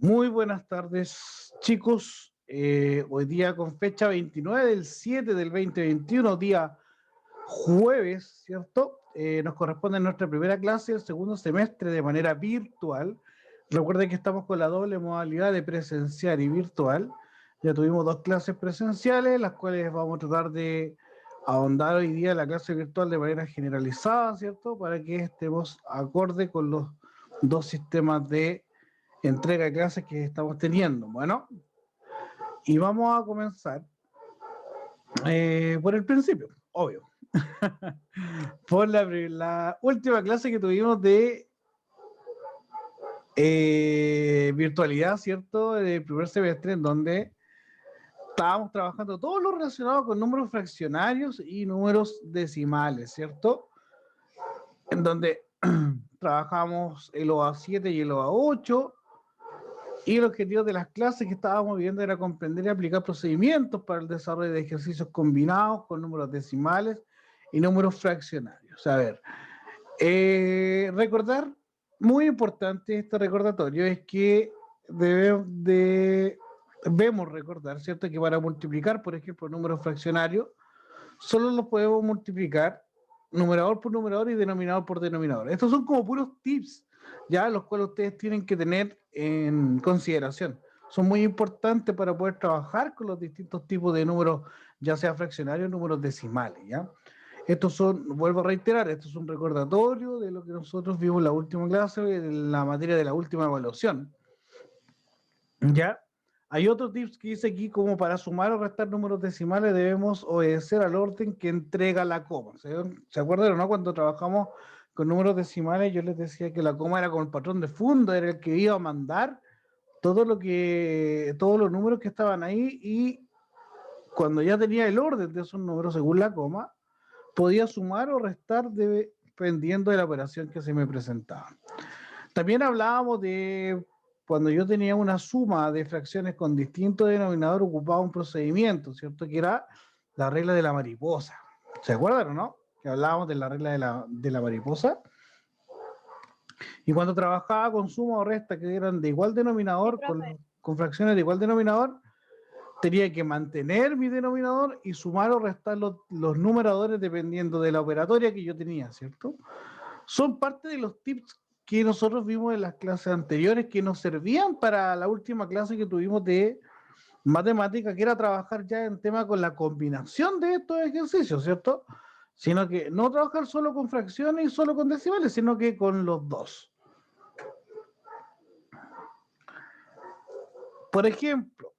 Muy buenas tardes, chicos. Hoy día con fecha 29/7/2021, día jueves, ¿cierto? Nos corresponde nuestra primera clase del segundo semestre de manera virtual. Recuerden que estamos con la doble modalidad de presencial y virtual. Ya tuvimos dos clases presenciales, las cuales vamos a tratar de ahondar hoy día en la clase virtual de manera generalizada, ¿cierto? Para que estemos acorde con los dos sistemas de entrega de clases que estamos teniendo. Bueno, y vamos a comenzar por el principio, obvio. Por la última clase que tuvimos de virtualidad, ¿cierto? El primer semestre, en donde estábamos trabajando todo lo relacionado con números fraccionarios y números decimales, ¿cierto? En donde trabajamos el OA7 y el OA8. Y el objetivo de las clases que estábamos viendo era comprender y aplicar procedimientos para el desarrollo de ejercicios combinados con números decimales y números fraccionarios. A ver, recordar, muy importante este recordatorio, es que debemos recordar, ¿cierto? Que para multiplicar, por ejemplo, números fraccionarios, solo los podemos multiplicar numerador por numerador y denominador por denominador. Estos son como puros tips, ya los cuales ustedes tienen que tener en consideración. Son muy importantes para poder trabajar con los distintos tipos de números, ya sea fraccionarios o números decimales, ¿ya? Estos son, vuelvo a reiterar, esto es un recordatorio de lo que nosotros vimos en la última clase, en la materia de la última evaluación, ¿ya? Hay otro tips que dice aquí, como para sumar o restar números decimales debemos obedecer al orden que entrega la coma. ¿Se acuerdan o no? Cuando trabajamos con números decimales, yo les decía que la coma era como el patrón de fondo, era el que iba a mandar todos los números que estaban ahí, y cuando ya tenía el orden de esos números según la coma, podía sumar o restar dependiendo de la operación que se me presentaba. También hablábamos de cuando yo tenía una suma de fracciones con distinto denominador, ocupaba un procedimiento, ¿cierto? Que era la regla de la mariposa. ¿Se acuerdan o no? Que hablábamos de la regla de la mariposa. Y cuando trabajaba con suma o resta que eran de igual Sí, denominador, profe. con fracciones de igual denominador, tenía que mantener mi denominador y sumar o restar los numeradores dependiendo de la operatoria que yo tenía, ¿cierto? Son parte de los tips que nosotros vimos en las clases anteriores que nos servían para la última clase que tuvimos de matemática, que era trabajar ya en tema con la combinación de estos ejercicios, ¿cierto? Sino que no trabajar solo con fracciones y solo con decimales, sino que con los dos. Por ejemplo,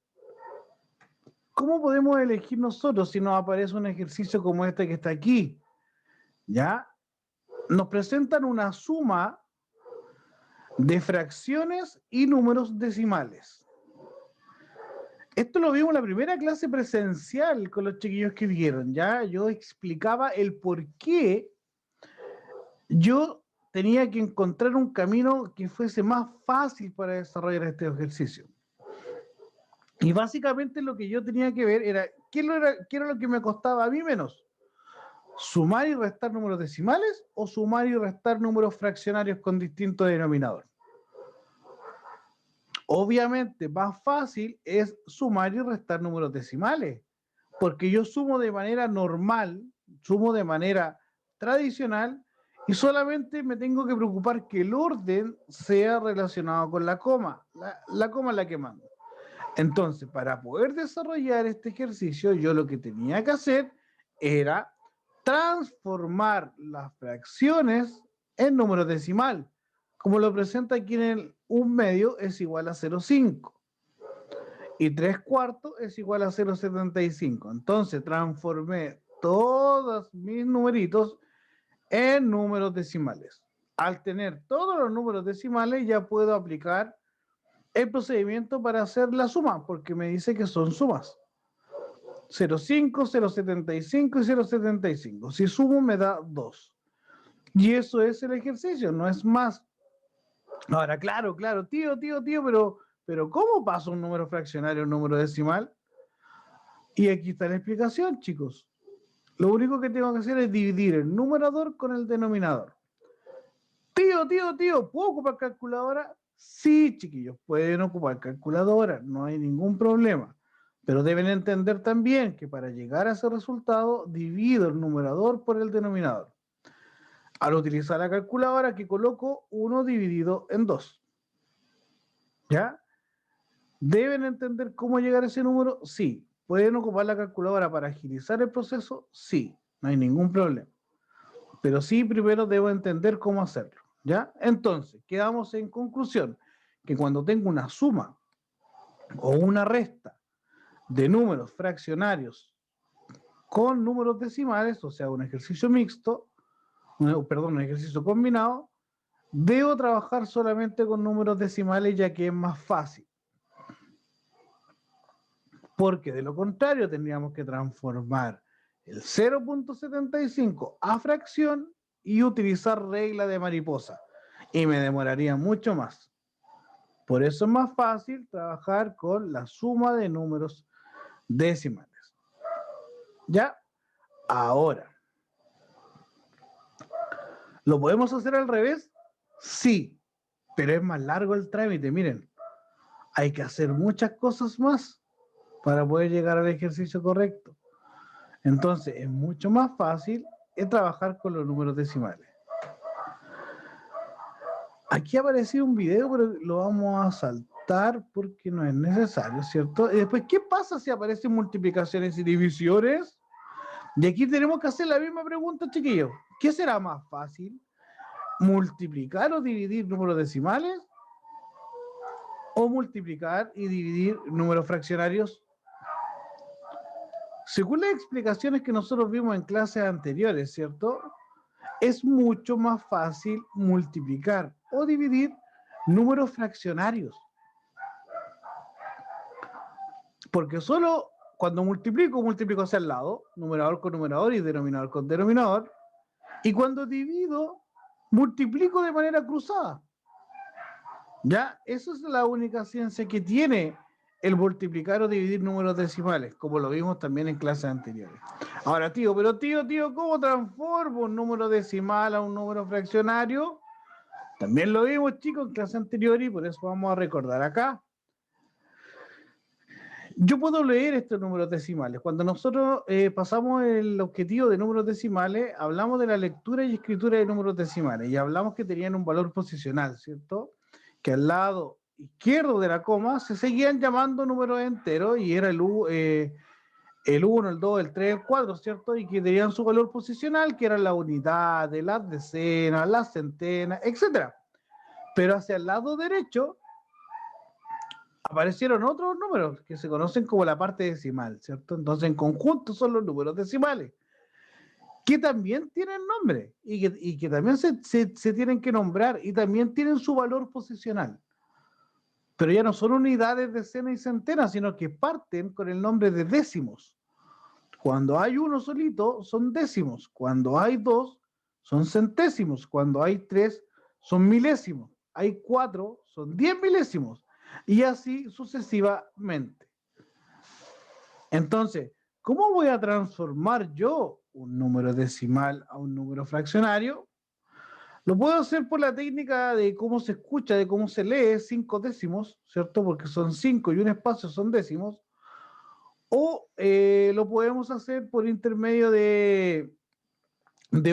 ¿cómo podemos elegir nosotros si nos aparece un ejercicio como este que está aquí? ¿Ya? Nos presentan una suma de fracciones y números decimales. Esto lo vimos en la primera clase presencial con los chiquillos que vieron, ¿ya? Yo explicaba el por qué yo tenía que encontrar un camino que fuese más fácil para desarrollar este ejercicio. Y básicamente lo que yo tenía que ver era qué era lo que me costaba a mí menos. ¿Sumar y restar números decimales o sumar y restar números fraccionarios con distinto denominador? Obviamente, más fácil es sumar y restar números decimales, porque yo sumo de manera normal, sumo de manera tradicional, y solamente me tengo que preocupar que el orden sea relacionado con la coma. La coma es la que manda. Entonces, para poder desarrollar este ejercicio, yo lo que tenía que hacer era transformar las fracciones en número decimal. Como lo presenta aquí en el 1/2 es igual a 0,5 y 3/4 es igual a 0,75. Entonces transformé todos mis numeritos en números decimales. Al tener todos los números decimales ya puedo aplicar el procedimiento para hacer la suma, porque me dice que son sumas. 0,5, 0,75 y 0,75. Si sumo me da 2. Y eso es el ejercicio, no es más. Ahora, claro, tío, pero ¿cómo paso un número fraccionario a un número decimal? Y aquí está la explicación, chicos. Lo único que tengo que hacer es dividir el numerador con el denominador. Tío, ¿puedo ocupar calculadora? Sí, chiquillos, pueden ocupar calculadora, no hay ningún problema. Pero deben entender también que para llegar a ese resultado, divido el numerador por el denominador. Al utilizar la calculadora, aquí coloco 1 dividido en 2. ¿Ya? ¿Deben entender cómo llegar a ese número? Sí. ¿Pueden ocupar la calculadora para agilizar el proceso? Sí, no hay ningún problema. Pero sí, primero debo entender cómo hacerlo. ¿Ya? Entonces, quedamos en conclusión que cuando tengo una suma o una resta de números fraccionarios con números decimales, o sea, un ejercicio mixto, un ejercicio combinado, debo trabajar solamente con números decimales ya que es más fácil. Porque de lo contrario tendríamos que transformar el 0.75 a fracción y utilizar regla de mariposa. Y me demoraría mucho más. Por eso es más fácil trabajar con la suma de números decimales. ¿Ya? Ahora, ¿lo podemos hacer al revés? Sí, pero es más largo el trámite. Miren, hay que hacer muchas cosas más para poder llegar al ejercicio correcto. Entonces, es mucho más fácil trabajar con los números decimales. Aquí apareció un video, pero lo vamos a saltar porque no es necesario, ¿cierto? Y después, ¿qué pasa si aparecen multiplicaciones y divisiones? Y aquí tenemos que hacer la misma pregunta, chiquillos. ¿Qué será más fácil? ¿Multiplicar o dividir números decimales? ¿O multiplicar y dividir números fraccionarios? Según las explicaciones que nosotros vimos en clases anteriores, ¿cierto? Es mucho más fácil multiplicar o dividir números fraccionarios. Porque solo cuando multiplico hacia el lado, numerador con numerador y denominador con denominador. Y cuando divido, multiplico de manera cruzada. ¿Ya? Esa es la única ciencia que tiene el multiplicar o dividir números decimales, como lo vimos también en clases anteriores. Ahora, tío, ¿cómo transformo un número decimal a un número fraccionario? También lo vimos, chicos, en clase anterior y por eso vamos a recordar acá. Yo puedo leer estos números decimales. Cuando nosotros pasamos el objetivo de números decimales, hablamos de la lectura y escritura de números decimales y hablamos que tenían un valor posicional, ¿cierto? Que al lado izquierdo de la coma se seguían llamando números enteros y era el 1, el 2, el 3, el 4, ¿cierto? Y que tenían su valor posicional, que eran las unidades, las decenas, las centenas, etc. Pero hacia el lado derecho aparecieron otros números que se conocen como la parte decimal, ¿cierto? Entonces, en conjunto son los números decimales, que también tienen nombre y que también se tienen que nombrar y también tienen su valor posicional. Pero ya no son unidades, decenas y centenas, sino que parten con el nombre de décimos. Cuando hay uno solito, son décimos. Cuando hay dos, son centésimos. Cuando hay tres, son milésimos. Hay cuatro, son 10 milésimos. Y así sucesivamente. Entonces, ¿cómo voy a transformar yo un número decimal a un número fraccionario? Lo puedo hacer por la técnica de cómo se escucha, de cómo se lee 5 décimos, ¿cierto? Porque son 5 y un espacio son décimos. O lo podemos hacer por intermedio de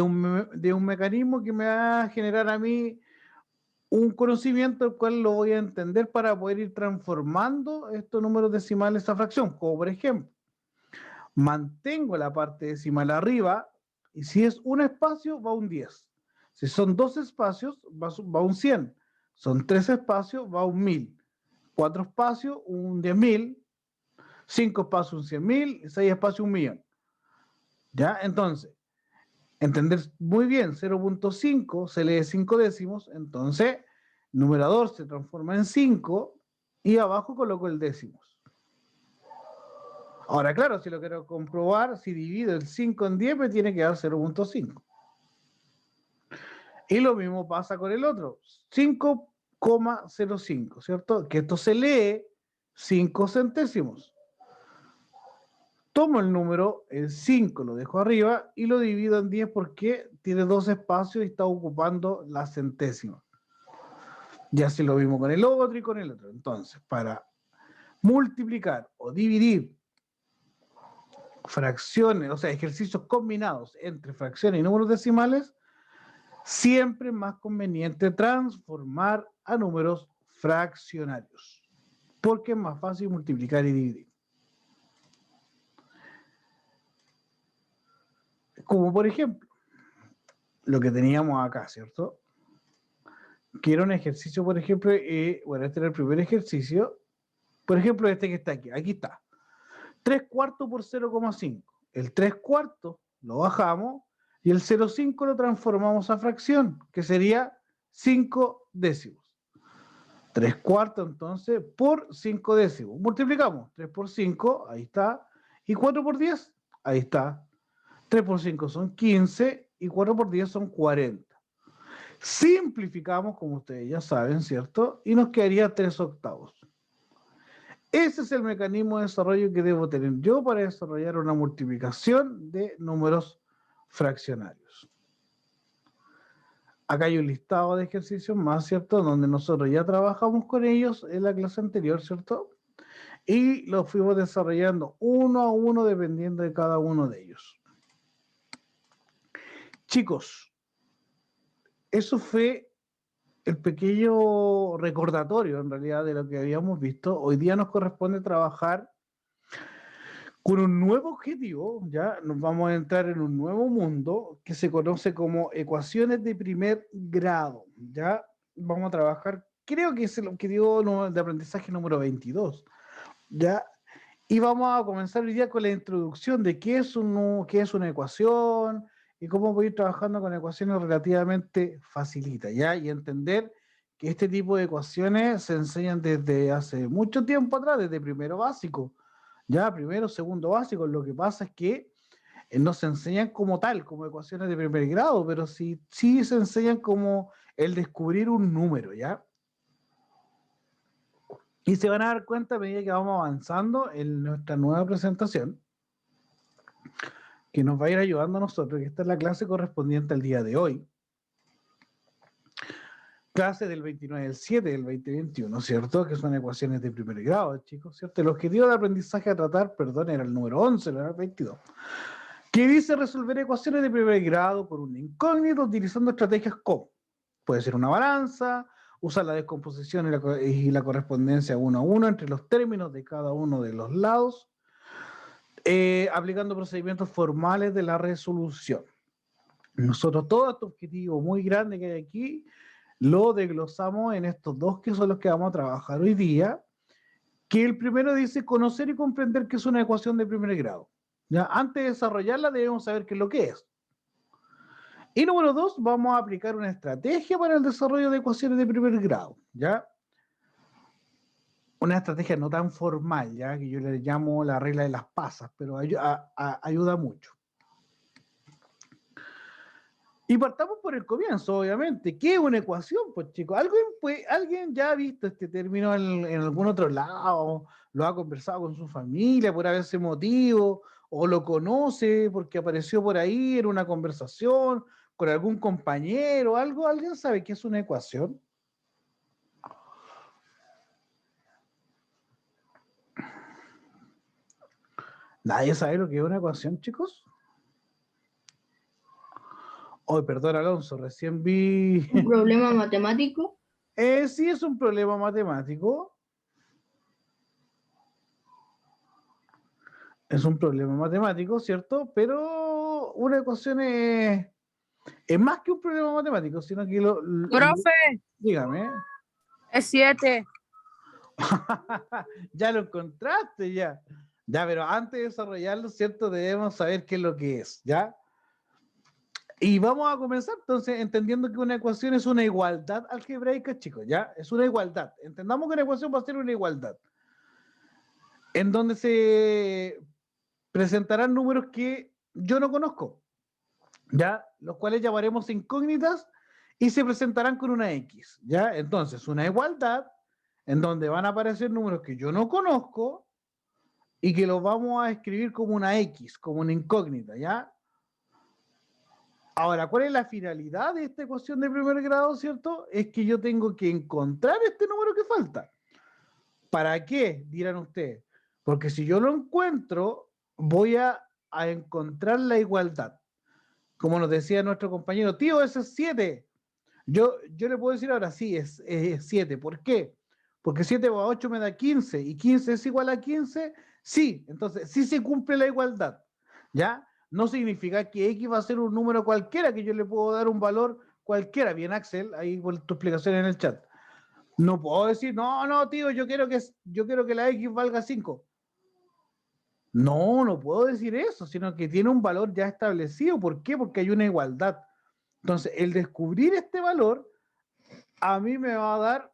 un mecanismo que me va a generar a mí un conocimiento el cual lo voy a entender para poder ir transformando estos números decimales a fracción. Como por ejemplo, mantengo la parte decimal arriba y si es un espacio va un 10. Si son dos espacios va un 100. Son tres espacios va un 1000. Cuatro espacios un 10.000. 5 espacios un 100.000. 6 espacios un millón. ¿Ya? Entonces, entender muy bien, 0.5 se lee 5 décimos, entonces numerador se transforma en 5 y abajo coloco el décimos. Ahora, claro, si lo quiero comprobar, si divido el 5 en 10 me tiene que dar 0.5. Y lo mismo pasa con el otro, 5,05, ¿cierto? Que esto se lee 5 centésimos. Tomo el número, el 5 lo dejo arriba y lo divido en 10 porque tiene dos espacios y está ocupando la centésima. Y así lo mismo con el otro y con el otro. Entonces, para multiplicar o dividir fracciones, o sea, ejercicios combinados entre fracciones y números decimales, siempre es más conveniente transformar a números fraccionarios, porque es más fácil multiplicar y dividir. Como por ejemplo, lo que teníamos acá, ¿cierto? Que era un ejercicio, por ejemplo, bueno, este era el primer ejercicio, por ejemplo, este que está aquí está. 3 cuartos por 0,5. El 3 cuartos lo bajamos y el 0,5 lo transformamos a fracción, que sería 5 décimos. 3 cuartos entonces por 5 décimos. Multiplicamos 3 por 5, ahí está. Y 4 por 10, ahí está. 3 por 5 son 15 y 4 por 10 son 40. Simplificamos, como ustedes ya saben, ¿cierto? Y nos quedaría 3 octavos. Ese es el mecanismo de desarrollo que debo tener yo para desarrollar una multiplicación de números fraccionarios. Acá hay un listado de ejercicios más, ¿cierto? Donde nosotros ya trabajamos con ellos en la clase anterior, ¿cierto? Y los fuimos desarrollando uno a uno dependiendo de cada uno de ellos. Chicos, eso fue el pequeño recordatorio en realidad de lo que habíamos visto. Hoy día nos corresponde trabajar con un nuevo objetivo, ya nos vamos a entrar en un nuevo mundo que se conoce como ecuaciones de primer grado, ya vamos a trabajar, creo que es el objetivo de aprendizaje número 22, ya, y vamos a comenzar hoy día con la introducción de qué es una ecuación y cómo voy a ir trabajando con ecuaciones relativamente facilitas, ya, y entender que este tipo de ecuaciones se enseñan desde hace mucho tiempo atrás, desde primero básico, ya primero, segundo básico. Lo que pasa es que no se enseñan como tal, como ecuaciones de primer grado, pero sí se enseñan como el descubrir un número, ¿ya? Y se van a dar cuenta a medida que vamos avanzando en nuestra nueva presentación, que nos va a ir ayudando a nosotros, que esta es la clase correspondiente al día de hoy. Clase del 29 del 7 del 2021, ¿cierto? Que son ecuaciones de primer grado, chicos, ¿cierto? El objetivo de aprendizaje a tratar, perdón, era el número 11, no era el 22. Que dice resolver ecuaciones de primer grado por un incógnito utilizando estrategias como puede ser una balanza, usar la descomposición y la correspondencia uno a uno entre los términos de cada uno de los lados, aplicando procedimientos formales de la resolución. Nosotros todo este objetivo muy grande que hay aquí lo desglosamos en estos dos que son los que vamos a trabajar hoy día, que el primero dice conocer y comprender qué es una ecuación de primer grado. ¿Ya? Antes de desarrollarla debemos saber qué es lo que es. Y número 2, vamos a aplicar una estrategia para el desarrollo de ecuaciones de primer grado, ¿ya? Una estrategia no tan formal, ¿ya? Que yo le llamo la regla de las pasas, pero ayuda mucho. Y partamos por el comienzo, obviamente. ¿Qué es una ecuación? Pues chicos, ¿alguien ya ha visto este término en algún otro lado? ¿Lo ha conversado con su familia por ese motivo? ¿O lo conoce porque apareció por ahí en una conversación con algún compañero? ¿Algo? ¿Alguien sabe qué es una ecuación? ¿Nadie sabe lo que es una ecuación, chicos? Oh, perdón, Alonso, recién vi... ¿Un problema matemático? Sí, es un problema matemático. Es un problema matemático, ¿cierto? Pero una ecuación es más que un problema matemático, sino que Profe, dígame. es 7. Ya lo encontraste, ya. Ya, pero antes de desarrollarlo, ¿cierto? Debemos saber qué es lo que es, ¿ya? Y vamos a comenzar entonces entendiendo que una ecuación es una igualdad algebraica, chicos, ¿ya? Es una igualdad. Entendamos que una ecuación va a ser una igualdad, en donde se presentarán números que yo no conozco, ¿ya? Los cuales llamaremos incógnitas y se presentarán con una X, ¿ya? Entonces, una igualdad en donde van a aparecer números que yo no conozco y que los vamos a escribir como una X, como una incógnita, ¿ya? Ahora, ¿cuál es la finalidad de esta ecuación de primer grado, cierto? Es que yo tengo que encontrar este número que falta. ¿Para qué? Dirán ustedes. Porque si yo lo encuentro, voy a encontrar la igualdad. Como nos decía nuestro compañero, tío, ese es 7. Yo le puedo decir ahora, sí, es 7. ¿Por qué? Porque 7 más 8 me da 15 y 15 es igual a 15. Sí, entonces sí se cumple la igualdad. ¿Ya? No significa que X va a ser un número cualquiera, que yo le puedo dar un valor cualquiera. Bien, Axel, ahí por tu explicación en el chat. No puedo decir, no, tío, yo quiero que la X valga 5. No puedo decir eso, sino que tiene un valor ya establecido. ¿Por qué? Porque hay una igualdad. Entonces, el descubrir este valor a mí me va a dar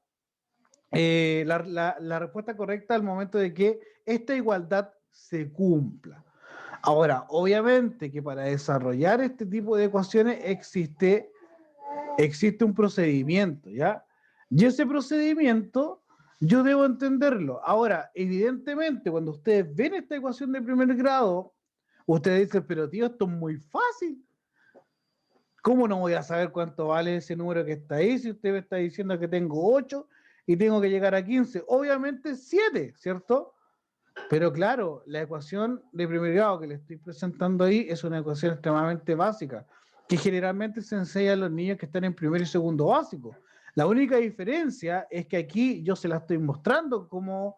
la respuesta correcta al momento de que esta igualdad se cumpla. Ahora, obviamente que para desarrollar este tipo de ecuaciones existe un procedimiento, ¿ya? Y ese procedimiento yo debo entenderlo. Ahora, evidentemente, cuando ustedes ven esta ecuación de primer grado, ustedes dicen, pero tío, esto es muy fácil. ¿Cómo no voy a saber cuánto vale ese número que está ahí si usted me está diciendo que tengo 8 y tengo que llegar a 15? Obviamente 7, ¿cierto? Pero claro, la ecuación de primer grado que le estoy presentando ahí es una ecuación extremadamente básica, que generalmente se enseña a los niños que están en primer y segundo básico. La única diferencia es que aquí yo se la estoy mostrando como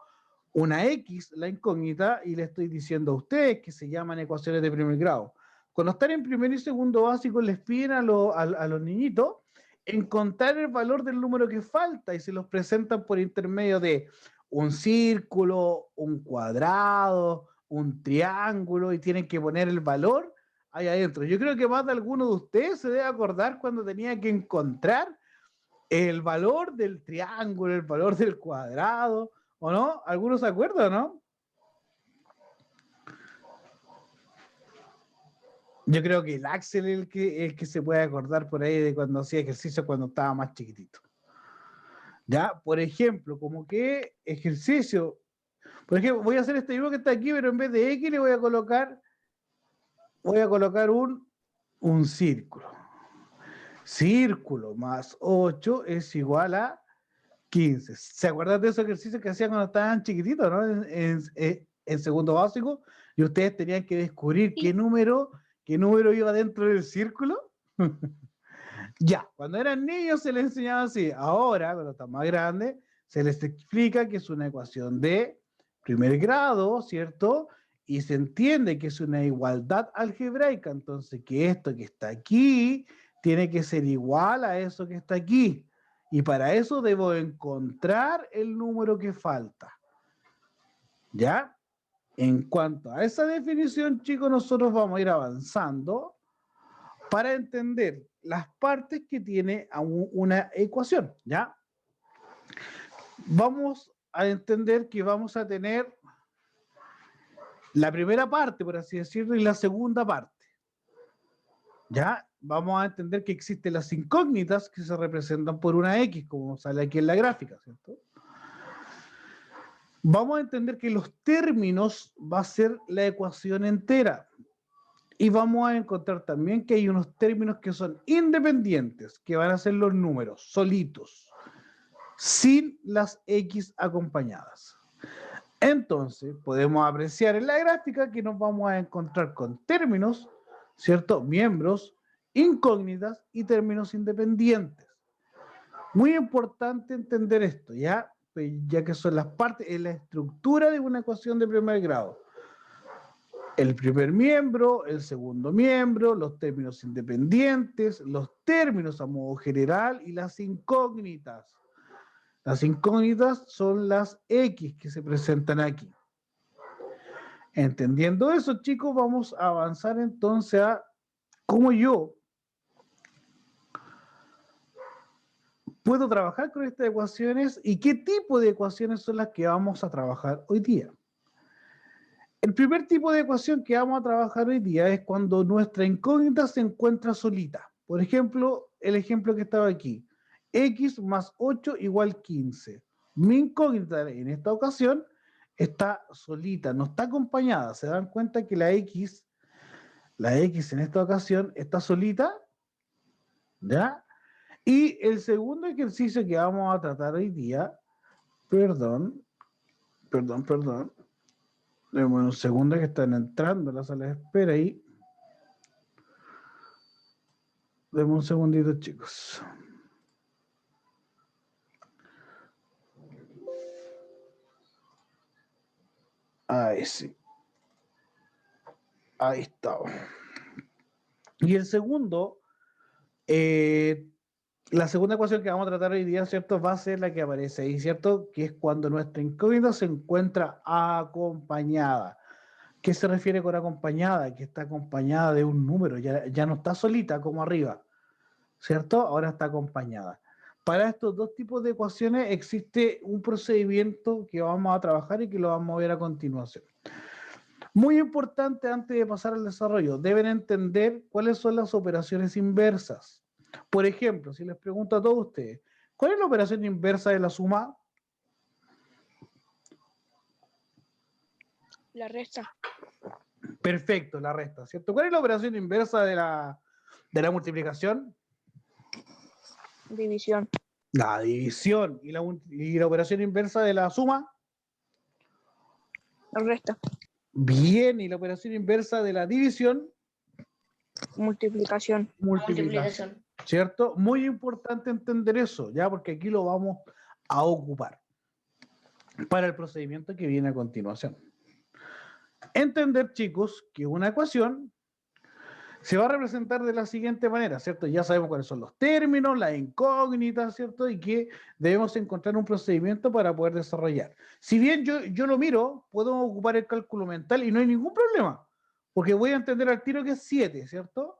una X, la incógnita, y le estoy diciendo a ustedes que se llaman ecuaciones de primer grado. Cuando están en primer y segundo básico, les piden a los niñitos encontrar el valor del número que falta y se los presentan por intermedio de un círculo, un cuadrado, un triángulo y tienen que poner el valor ahí adentro. Yo creo que más de alguno de ustedes se debe acordar cuando tenía que encontrar el valor del triángulo, el valor del cuadrado, ¿o no? ¿Algunos se acuerdan, no? Yo creo que el Axel es el que se puede acordar por ahí de cuando hacía ejercicio cuando estaba más chiquitito. ¿Ya? Por ejemplo, como que ejercicio. Por ejemplo, voy a hacer este dibujo que está aquí, pero en vez de X le voy a colocar un círculo. Círculo más 8 es igual a 15. ¿Se acuerdan de esos ejercicios que hacían cuando estaban chiquititos, ¿no? En segundo básico, y ustedes tenían que descubrir qué número iba dentro del círculo. Ya, cuando eran niños se les enseñaba así. Ahora, cuando están más grandes, se les explica que es una ecuación de primer grado, ¿cierto? Y se entiende que es una igualdad algebraica, entonces que esto que está aquí tiene que ser igual a eso que está aquí. Y para eso debo encontrar el número que falta. ¿Ya? En cuanto a esa definición, chicos, nosotros vamos a ir avanzando para entender las partes que tiene una ecuación, ¿ya? Vamos a entender que vamos a tener la primera parte, por así decirlo, y la segunda parte, ¿ya? Vamos a entender que existen las incógnitas que se representan por una X, como sale aquí en la gráfica, ¿cierto? Vamos a entender que los términos va a ser la ecuación entera. Y vamos a encontrar también que hay unos términos que son independientes, que van a ser los números solitos, sin las X acompañadas. Entonces, podemos apreciar en la gráfica que nos vamos a encontrar con términos, ¿cierto? Miembros, incógnitas y términos independientes. Muy importante entender esto, ¿ya? Ya que son las partes, en la estructura de una ecuación de primer grado. El primer miembro, el segundo miembro, los términos independientes, los términos a modo general y las incógnitas. Las incógnitas son las X que se presentan aquí. Entendiendo eso, chicos, vamos a avanzar entonces a cómo yo puedo trabajar con estas ecuaciones y qué tipo de ecuaciones son las que vamos a trabajar hoy día. El primer tipo de ecuación que vamos a trabajar hoy día es cuando nuestra incógnita se encuentra solita. Por ejemplo, el ejemplo que estaba aquí. X más 8 igual 15. Mi incógnita en esta ocasión está solita, no está acompañada. ¿Se dan cuenta que la X en esta ocasión está solita? ¿Ya? Y el segundo ejercicio que vamos a tratar hoy día, perdón, deme un segundo que están entrando a la sala de espera ahí. Deme un segundito, chicos. Ahí sí. Ahí está. Y el segundo, la segunda ecuación que vamos a tratar hoy día, ¿cierto? Va a ser la que aparece ahí, ¿cierto? Que es cuando nuestra incógnita se encuentra acompañada. ¿Qué se refiere con acompañada? Que está acompañada de un número, ya no está solita como arriba, ¿cierto? Ahora está acompañada. Para estos dos tipos de ecuaciones existe un procedimiento que vamos a trabajar y que lo vamos a ver a continuación. Muy importante antes de pasar al desarrollo, deben entender cuáles son las operaciones inversas. Por ejemplo, si les pregunto a todos ustedes, ¿cuál es la operación inversa de la suma? La resta. Perfecto, la resta, ¿cierto? ¿Cuál es la operación inversa de la multiplicación? División. La división. ¿Y la operación inversa de la suma? La resta. Bien, ¿y la operación inversa de la división? Multiplicación. Multiplicación. ¿Cierto? Muy importante entender eso, ya, porque aquí lo vamos a ocupar para el procedimiento que viene a continuación. Entender, chicos, que una ecuación se va a representar de la siguiente manera, ¿cierto? Ya sabemos cuáles son los términos, las incógnitas, ¿cierto? Y que debemos encontrar un procedimiento para poder desarrollar. Si bien yo lo miro, puedo ocupar el cálculo mental y no hay ningún problema, porque voy a entender al tiro que es 7, ¿cierto?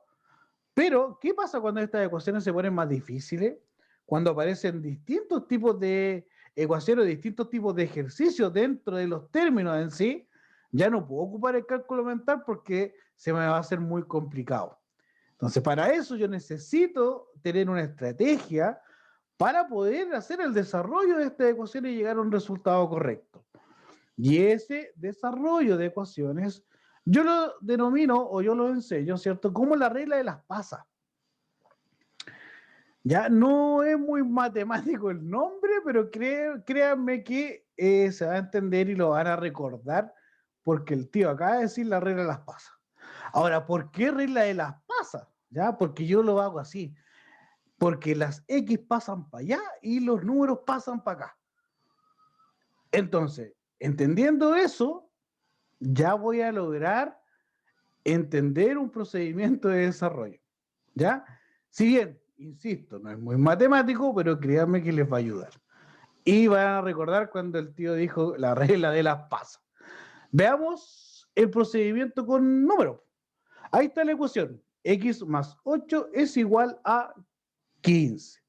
Pero, ¿qué pasa cuando estas ecuaciones se ponen más difíciles? Cuando aparecen distintos tipos de ecuaciones, distintos tipos de ejercicios dentro de los términos en sí, ya no puedo ocupar el cálculo mental porque se me va a hacer muy complicado. Entonces, para eso yo necesito tener una estrategia para poder hacer el desarrollo de estas ecuaciones y llegar a un resultado correcto. Y ese desarrollo de ecuaciones yo lo denomino o yo lo enseño, ¿cierto? Como la regla de las pasas. Ya no es muy matemático el nombre, pero créanme que se va a entender y lo van a recordar porque el tío acaba de decir la regla de las pasas. Ahora, ¿por qué regla de las pasas? ¿Ya? Porque yo lo hago así. Porque las X pasan para allá y los números pasan para acá. Entonces, entendiendo eso, ya voy a lograr entender un procedimiento de desarrollo. ¿Ya? Si bien, insisto, no es muy matemático, pero créanme que les va a ayudar. Y van a recordar cuando el tío dijo la regla de las pasas. Veamos el procedimiento con números. Ahí está la ecuación. X más 8 es igual a 15.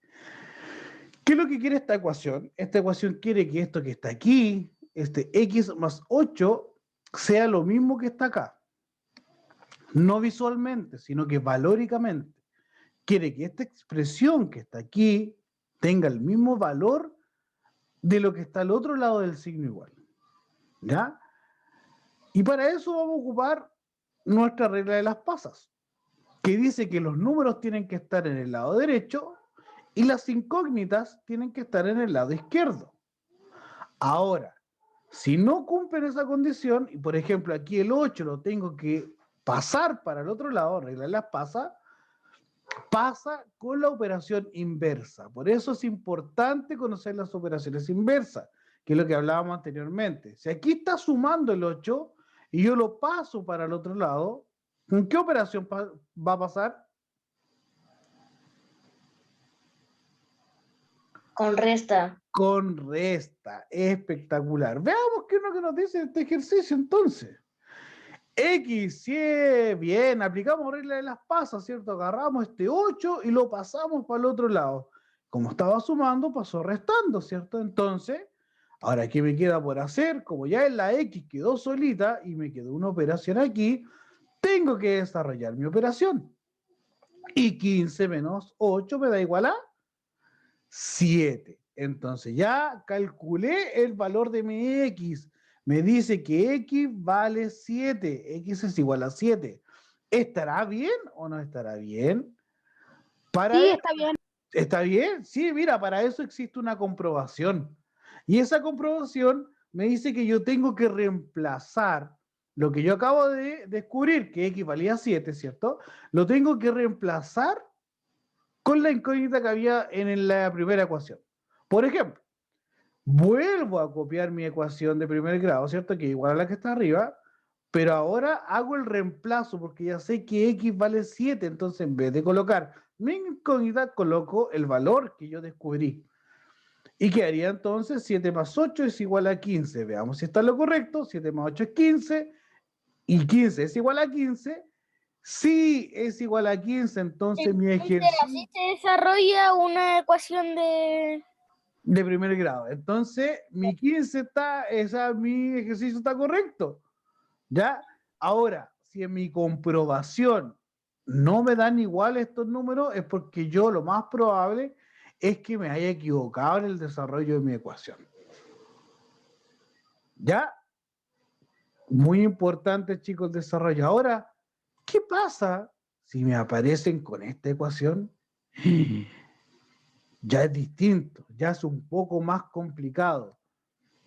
¿Qué es lo que quiere esta ecuación? Esta ecuación quiere que esto que está aquí, este X más 8, sea lo mismo que está acá. No visualmente, sino que valóricamente. Quiere que esta expresión que está aquí tenga el mismo valor de lo que está al otro lado del signo igual. ¿Ya? Y para eso vamos a ocupar nuestra regla de las pasas, que dice que los números tienen que estar en el lado derecho y las incógnitas tienen que estar en el lado izquierdo. Ahora, si no cumplen esa condición, y por ejemplo aquí el 8 lo tengo que pasar para el otro lado, regla de las pasas, pasa con la operación inversa. Por eso es importante conocer las operaciones inversas, que es lo que hablábamos anteriormente. Si aquí está sumando el 8 y yo lo paso para el otro lado, ¿con qué operación va a pasar? Con resta. Con resta. Espectacular. Veamos qué es lo que nos dice este ejercicio entonces. X, sí, bien, aplicamos regla de las pasas, ¿cierto? Agarramos este 8 y lo pasamos para el otro lado. Como estaba sumando, pasó restando, ¿cierto? Entonces, ahora, ¿qué me queda por hacer? Como ya en la X quedó solita y me quedó una operación aquí, tengo que desarrollar mi operación. Y 15 menos 8 me da igual a 7. Entonces, ya calculé el valor de mi X. Me dice que X vale 7. X es igual a 7. ¿Estará bien o no estará bien? Para Sí, está bien. ¿Está bien? Sí, mira, para eso existe una comprobación. Y esa comprobación me dice que yo tengo que reemplazar lo que yo acabo de descubrir, que x valía 7, ¿cierto? Lo tengo que reemplazar con la incógnita que había en la primera ecuación. Por ejemplo, vuelvo a copiar mi ecuación de primer grado, ¿cierto? Que es igual a la que está arriba, pero ahora hago el reemplazo porque ya sé que x vale 7, entonces en vez de colocar mi incógnita, coloco el valor que yo descubrí. ¿Y quedaría entonces? 7 más 8 es igual a 15. Veamos si está lo correcto. 7 más 8 es 15 y 15 es igual a 15. Si es igual a 15, entonces mi ejercicio Así se desarrolla una ecuación de primer grado. Entonces, mi 15 está, mi ejercicio está correcto. ¿Ya? Ahora, si en mi comprobación no me dan igual estos números, es porque yo lo más probable es que me haya equivocado en el desarrollo de mi ecuación. ¿Ya? Muy importante, chicos, el desarrollo. Ahora, ¿qué pasa si me aparecen con esta ecuación? Ya es distinto, ya es un poco más complicado.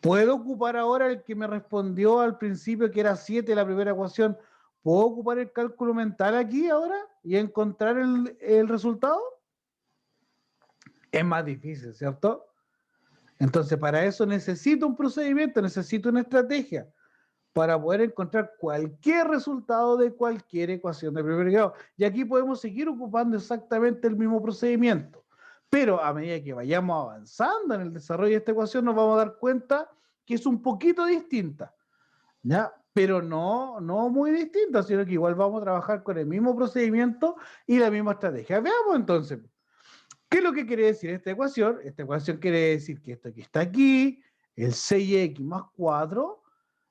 ¿Puedo ocupar ahora el que me respondió al principio, que era 7 la primera ecuación? ¿Puedo ocupar el cálculo mental aquí ahora y encontrar el resultado? Es más difícil, ¿cierto? Entonces, para eso necesito un procedimiento, necesito una estrategia para poder encontrar cualquier resultado de cualquier ecuación de primer grado. Y aquí podemos seguir ocupando exactamente el mismo procedimiento. Pero a medida que vayamos avanzando en el desarrollo de esta ecuación, nos vamos a dar cuenta que es un poquito distinta, ¿ya? Pero no muy distinta, sino que igual vamos a trabajar con el mismo procedimiento y la misma estrategia. Veamos entonces, ¿qué es lo que quiere decir esta ecuación? Esta ecuación quiere decir que esto que está aquí, el 6x más 4,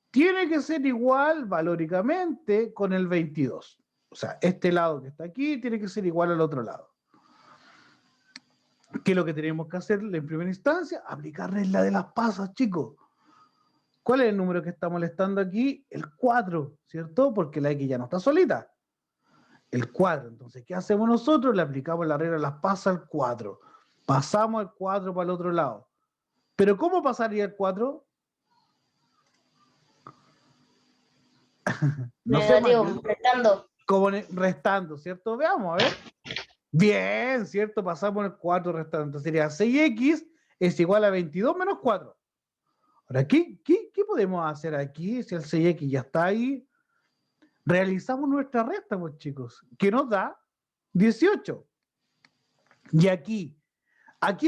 tiene que ser igual valóricamente con el 22. O sea, este lado que está aquí tiene que ser igual al otro lado. ¿Qué es lo que tenemos que hacer en primera instancia? Aplicar regla de las pasas, chicos. ¿Cuál es el número que está molestando aquí? El 4, ¿cierto? Porque la X ya no está solita. El 4. Entonces, ¿qué hacemos nosotros? Le aplicamos la regla de las pasas al 4. Pasamos el 4 para el otro lado. ¿Pero cómo pasaría el 4? No sé, negativo, restando. como restando, ¿cierto? Veamos, a ver. Bien, ¿cierto? Pasamos el 4 restando. Entonces sería 6x es igual a 22 menos 4. Ahora, ¿qué podemos hacer aquí si el 6x ya está ahí? Realizamos nuestra resta, pues chicos, que nos da 18. Y aquí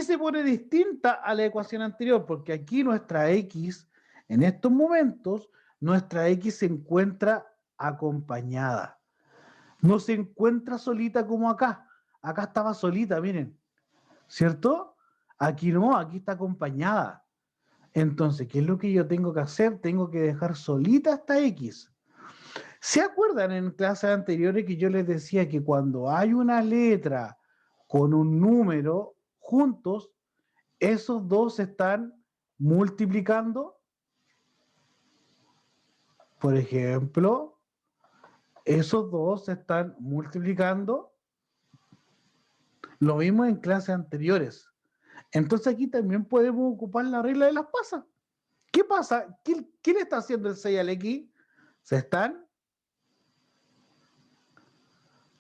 se pone distinta a la ecuación anterior, porque aquí nuestra x, en estos momentos, nuestra x se encuentra acompañada. No se encuentra solita como acá. Acá estaba solita, miren. ¿Cierto? Aquí no, aquí está acompañada. Entonces, ¿qué es lo que yo tengo que hacer? Tengo que dejar solita esta X. ¿Se acuerdan en clases anteriores que yo les decía que cuando hay una letra con un número juntos, esos dos se están multiplicando? Por ejemplo, esos dos se están multiplicando. Lo vimos en clases anteriores. Entonces aquí también podemos ocupar la regla de las pasas. ¿Qué pasa? ¿Qué le está haciendo el 6 al X? Se están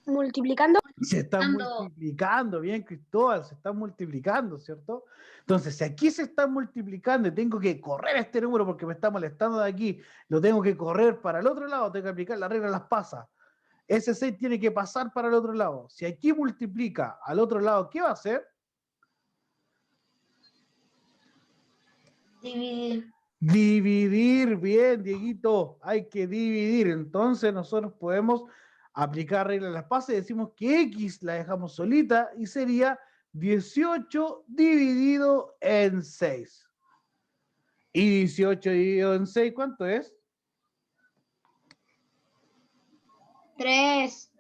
Multiplicando. multiplicando, bien, Cristóbal, se están multiplicando, ¿cierto? Entonces, si aquí se están multiplicando y tengo que correr este número porque me está molestando de aquí, lo tengo que correr para el otro lado, tengo que aplicar la regla de las pasas. Ese 6 tiene que pasar para el otro lado. Si aquí multiplica al otro lado, ¿qué va a hacer? Dividir. Dividir, bien, Dieguito, hay que dividir. Entonces nosotros podemos aplicar regla de las pasas y decimos que X la dejamos solita y sería 18 dividido en 6. Y 18 dividido en 6, ¿cuánto es? 3.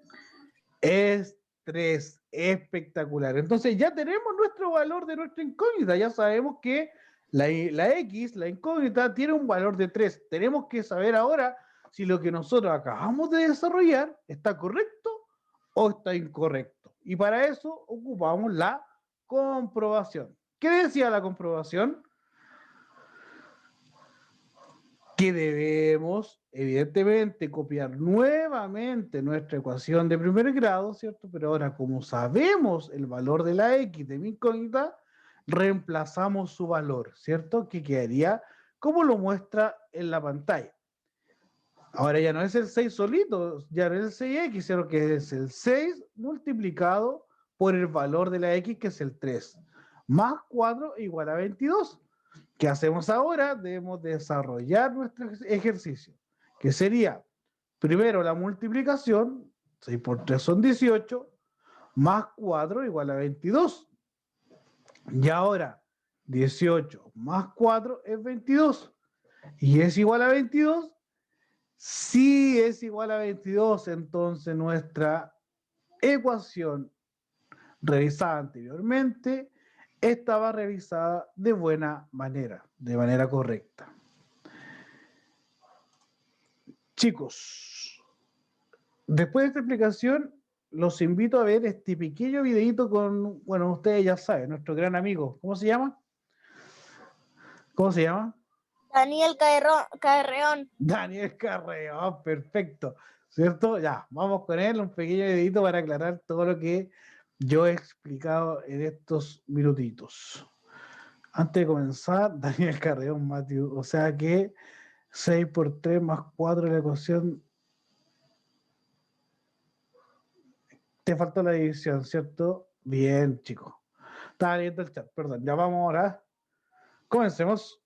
Es 3. Espectacular. Entonces ya tenemos nuestro valor de nuestra incógnita. Ya sabemos que la X, la incógnita, tiene un valor de 3. Tenemos que saber ahora si lo que nosotros acabamos de desarrollar está correcto o está incorrecto. Y para eso ocupamos la comprobación. ¿Qué decía la comprobación? Que debemos, evidentemente, copiar nuevamente nuestra ecuación de primer grado, ¿cierto? Pero ahora, como sabemos el valor de la x de mi incógnita, reemplazamos su valor, ¿cierto? Que quedaría como lo muestra en la pantalla. Ahora ya no es el 6 solito, ya no es el 6x, sino que es el 6 multiplicado por el valor de la x, que es el 3, más 4 igual a 22. ¿Qué hacemos ahora? Debemos desarrollar nuestro ejercicio, que sería, primero la multiplicación, 6 por 3 son 18, más 4 igual a 22. Y ahora, 18 más 4 es 22. ¿Y es igual a 22? Si es igual a 22, entonces nuestra ecuación revisada anteriormente estaba revisada de buena manera, de manera correcta. Chicos, después de esta explicación, los invito a ver este pequeño videito con, bueno, ustedes ya saben, nuestro gran amigo. ¿Cómo se llama? ¿Cómo se llama? Daniel Carreón. Daniel Carreón, perfecto. ¿Cierto? Ya, vamos con él, un pequeño videito para aclarar todo lo que yo he explicado en estos minutitos. Antes de comenzar, Daniel Carreón, Matthew, o sea que 6 por 3 más 4 en la ecuación. Te faltó la división, ¿cierto? Bien, chicos. Estaba leyendo el chat, perdón. Ya vamos ahora. Comencemos.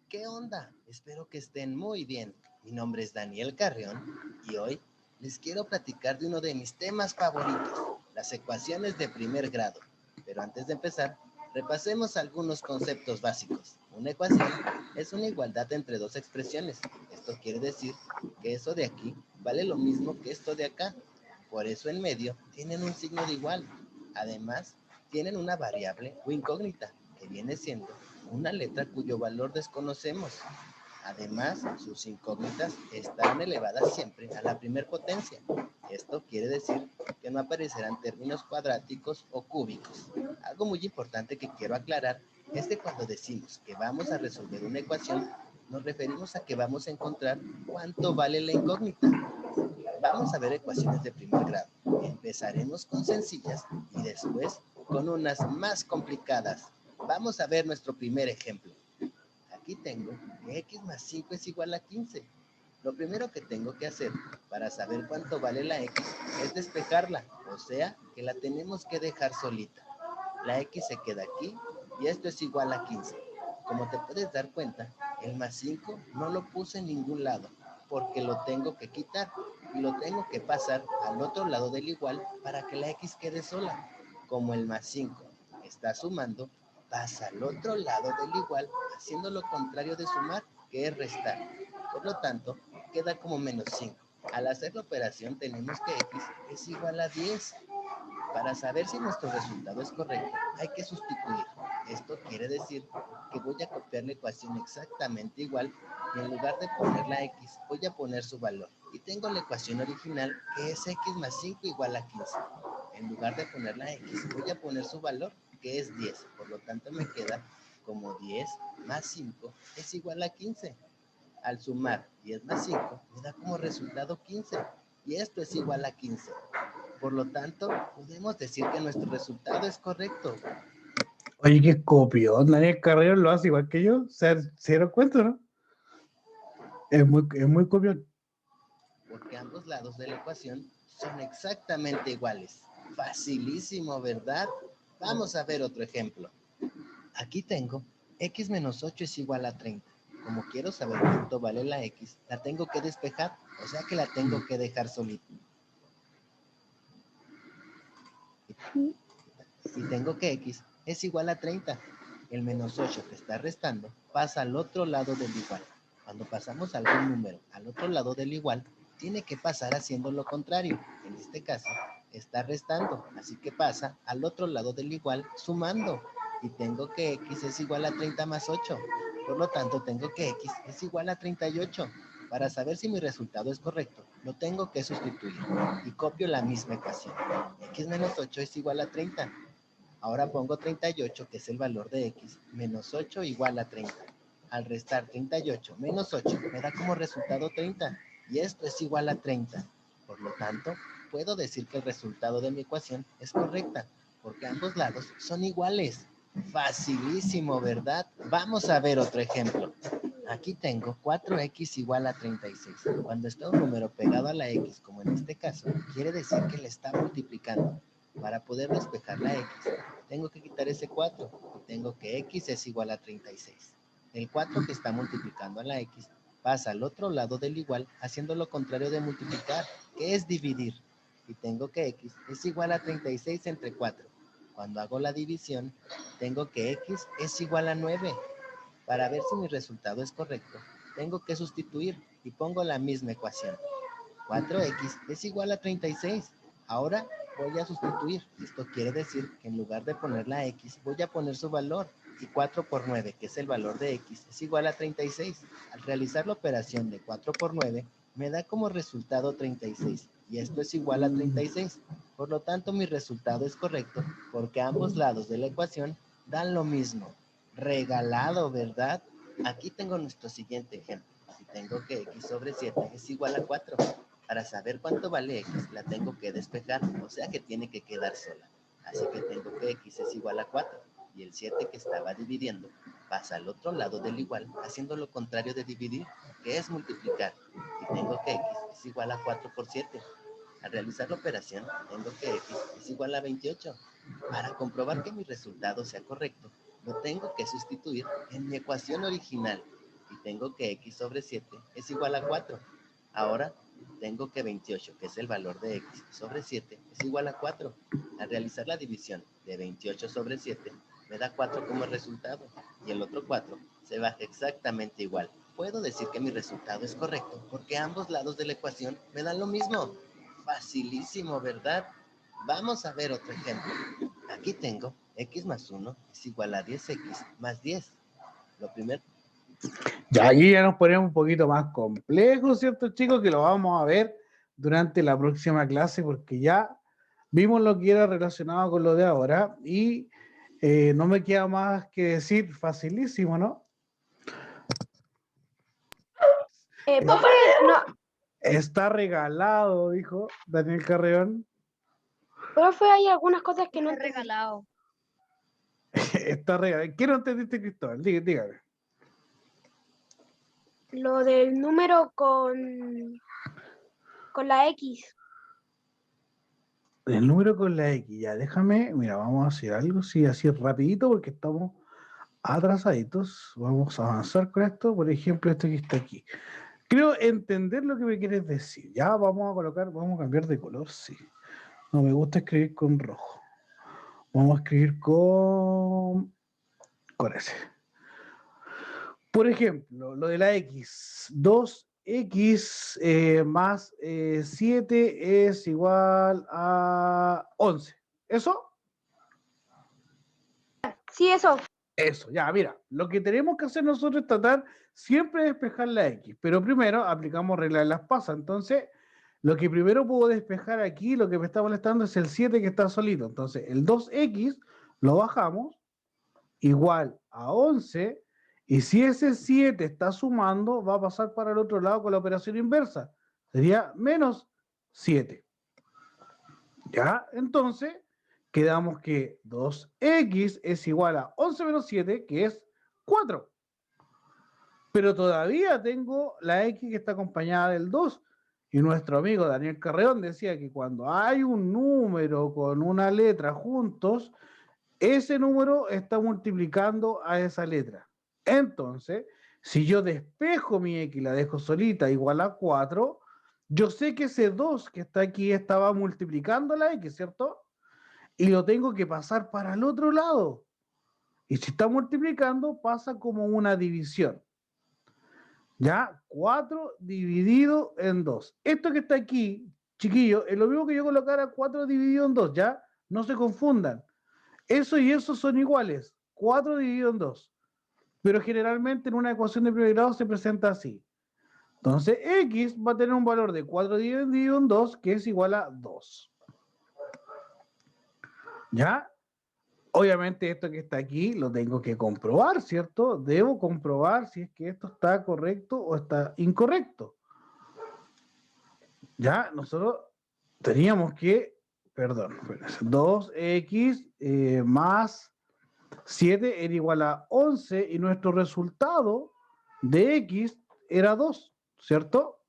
¿Qué onda? Espero que estén muy bien. Mi nombre es Daniel Carrión y hoy les quiero platicar de uno de mis temas favoritos, las ecuaciones de primer grado. Pero antes de empezar, repasemos algunos conceptos básicos. Una ecuación es una igualdad entre dos expresiones. Esto quiere decir que eso de aquí vale lo mismo que esto de acá. Por eso en medio tienen un signo de igual. Además, tienen una variable o incógnita, que viene siendo una letra cuyo valor desconocemos. Además, sus incógnitas están elevadas siempre a la primer potencia. Esto quiere decir que no aparecerán términos cuadráticos o cúbicos. Algo muy importante que quiero aclarar es que cuando decimos que vamos a resolver una ecuación, nos referimos a que vamos a encontrar cuánto vale la incógnita. Vamos a ver ecuaciones de primer grado. Empezaremos con sencillas y después con unas más complicadas. Vamos a ver nuestro primer ejemplo. Aquí tengo que x más 5 es igual a 15. Lo primero que tengo que hacer para saber cuánto vale la x es despejarla, o sea, que la tenemos que dejar solita. La x se queda aquí y esto es igual a 15. Como te puedes dar cuenta, el más 5 no lo puse en ningún lado, porque lo tengo que quitar y lo tengo que pasar al otro lado del igual para que la x quede sola. Como el más 5 está sumando, pasa al otro lado del igual, haciendo lo contrario de sumar, que es restar. Por lo tanto, queda como menos 5. Al hacer la operación tenemos que x es igual a 10. Para saber si nuestro resultado es correcto, hay que sustituir. Esto quiere decir que voy a copiar la ecuación exactamente igual y en lugar de poner la x, voy a poner su valor. Y tengo la ecuación original, que es x más 5 igual a 15. En lugar de poner la x, voy a poner su valor, que es 10. Por lo tanto, me queda como 10 más 5 es igual a 15. Al sumar 10 más 5, me da como resultado 15. Y esto es igual a 15. Por lo tanto, podemos decir que nuestro resultado es correcto. Oye, qué copión. Daniel Carreón lo hace igual que yo. Se dieron cuenta, ¿no? Es muy copión. Porque ambos lados de la ecuación son exactamente iguales. Facilísimo, ¿verdad? Vamos a ver otro ejemplo. Aquí tengo x menos 8 es igual a 30. Como quiero saber cuánto vale la x, la tengo que despejar, o sea que la tengo que dejar solita. Y tengo que x es igual a 30. El menos 8 que está restando pasa al otro lado del igual. Cuando pasamos algún número al otro lado del igual, tiene que pasar haciendo lo contrario. En este caso, está restando, así que pasa al otro lado del igual sumando. Y tengo que x es igual a 30 más 8. Por lo tanto, tengo que x es igual a 38. Para saber si mi resultado es correcto, lo tengo que sustituir y copio la misma ecuación. X menos 8 es igual a 30. Ahora pongo 38, que es el valor de x, menos 8 igual a 30. Al restar 38 menos 8 me da como resultado 30 y esto es igual a 30. Por lo tanto, puedo decir que el resultado de mi ecuación es correcta porque ambos lados son iguales. Facilísimo, ¿verdad? Vamos a ver otro ejemplo. Aquí tengo 4x igual a 36. Cuando está un número pegado a la x, como en este caso, quiere decir que le está multiplicando. Para poder despejar la x, tengo que quitar ese 4 y tengo que x es igual a 36. El 4 que está multiplicando a la x pasa al otro lado del igual haciendo lo contrario de multiplicar, que es dividir. Y tengo que x es igual a 36 entre 4. Cuando hago la división, tengo que x es igual a 9. Para ver si mi resultado es correcto, tengo que sustituir y pongo la misma ecuación. 4x es igual a 36. Ahora voy a sustituir. Esto quiere decir que en lugar de poner la x, voy a poner su valor. Y 4 por 9, que es el valor de x, es igual a 36. Al realizar la operación de 4 por 9, me da como resultado 36. Y esto es igual a 36. Por lo tanto, mi resultado es correcto porque ambos lados de la ecuación dan lo mismo. Regalado, ¿verdad? Aquí tengo nuestro siguiente ejemplo. Si tengo que x sobre 7 es igual a 4. Para saber cuánto vale x, la tengo que despejar, o sea que tiene que quedar sola. Así que tengo que x es igual a 4. Y el 7 que estaba dividiendo pasa al otro lado del igual, haciendo lo contrario de dividir, que es multiplicar. Y tengo que x es igual a 4 por 7. Al realizar la operación, tengo que x es igual a 28. Para comprobar que mi resultado sea correcto, lo tengo que sustituir en mi ecuación original. Y tengo que x sobre 7 es igual a 4. Ahora tengo que 28, que es el valor de x sobre 7, es igual a 4. Al realizar la división de 28 sobre 7, me da 4 como resultado. Y el otro 4 se baja exactamente igual. Puedo decir que mi resultado es correcto porque ambos lados de la ecuación me dan lo mismo. Facilísimo, ¿verdad? Vamos a ver otro ejemplo. Aquí tengo x más 1 es igual a 10x más 10. Lo primero... Ya aquí ya nos ponemos un poquito más complejos, ¿cierto, chicos? Que lo vamos a ver durante la próxima clase porque ya vimos lo que era relacionado con lo de ahora y no me queda más que decir facilísimo, ¿no? Profe, no, Está regalado, dijo Daniel Carreón. profe, hay algunas cosas que no Está entendí. regalado. Está regalado. ¿Qué no entendiste, Cristóbal? Dígame. Lo del número con la X. El número con la X, ya déjame, mira, vamos a hacer algo, sí, así rapidito porque estamos atrasaditos. Vamos a avanzar con esto, por ejemplo, esto que está aquí. Creo entender lo que me quieres decir. Ya vamos a colocar, vamos a cambiar de color, sí. No me gusta escribir con rojo. Vamos a escribir con ese. Por ejemplo, lo de la X. 2x más 7 es igual a 11. ¿Eso? Sí, eso. Eso, ya, mira. Lo que tenemos que hacer nosotros es tratar siempre de despejar la X. Pero primero aplicamos regla de las pasas. Entonces, lo que primero puedo despejar aquí, lo que me está molestando es el 7 que está solito. Entonces, el 2x lo bajamos igual a 11. Y si ese 7 está sumando, va a pasar para el otro lado con la operación inversa. Sería menos 7. ¿Ya? Entonces, quedamos que 2x es igual a 11 menos 7, que es 4. Pero todavía tengo la x que está acompañada del 2. Y nuestro amigo Daniel Carreón decía que cuando hay un número con una letra juntos, ese número está multiplicando a esa letra. Entonces, si yo despejo mi x y la dejo solita igual a 4, yo sé que ese 2 que está aquí estaba multiplicando la x, ¿cierto? Y lo tengo que pasar para el otro lado. Y si está multiplicando, pasa como una división. ¿Ya? 4 dividido en 2. Esto que está aquí, chiquillos, es lo mismo que yo colocara 4 dividido en 2, ¿ya? No se confundan. Eso y eso son iguales. 4 dividido en 2. pero generalmente en una ecuación de primer grado se presenta así. Entonces, x va a tener un valor de 4 dividido en 2, que es igual a 2. ¿Ya? Obviamente esto que está aquí lo tengo que comprobar, ¿cierto? Debo comprobar si es que esto está correcto o está incorrecto. Ya, nosotros teníamos que, perdón, 2x más 7 era igual a 11 y nuestro resultado de x era 2, ¿cierto?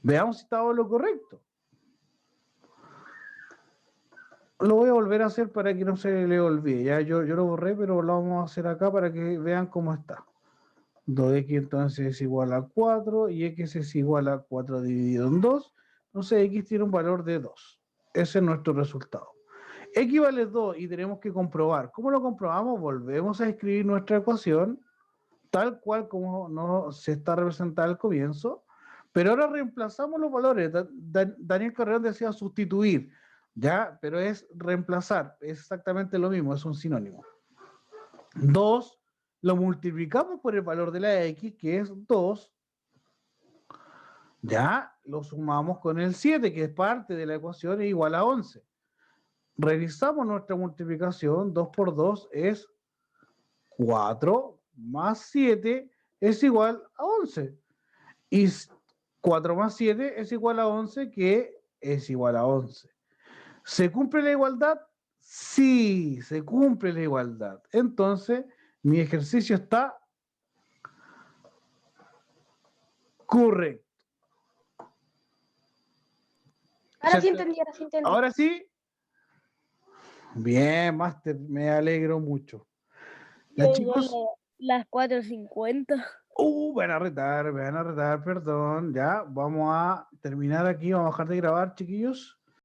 Veamos si estaba en lo correcto. Lo voy a volver a hacer para que no se le olvide. Ya yo lo borré, pero lo vamos a hacer acá para que vean cómo está. 2x entonces es igual a 4 y x es igual a 4 dividido en 2. Entonces x tiene un valor de 2. Ese es nuestro resultado. X vale 2 y tenemos que comprobar. ¿Cómo lo comprobamos? Volvemos a escribir nuestra ecuación tal cual como no se está representada al comienzo, pero ahora reemplazamos los valores. Daniel Carreón decía sustituir, ya, pero es reemplazar, es exactamente lo mismo, es un sinónimo. 2 lo multiplicamos por el valor de la x, que es 2, ya, lo sumamos con el 7, que es parte de la ecuación, es igual a 11. Revisamos nuestra multiplicación, 2 por 2 es 4, más 7 es igual a 11. Y 4 más 7 es igual a 11, que es igual a 11. ¿Se cumple la igualdad? Sí, se cumple la igualdad. Entonces, mi ejercicio está correcto. Ahora sí entendí, ahora sí entendí. Ahora sí. Bien, Máster, me alegro mucho. Ya, chicos. Las 4:50. Me van a retar, perdón. Ya, vamos a terminar aquí, vamos a dejar de grabar, chiquillos.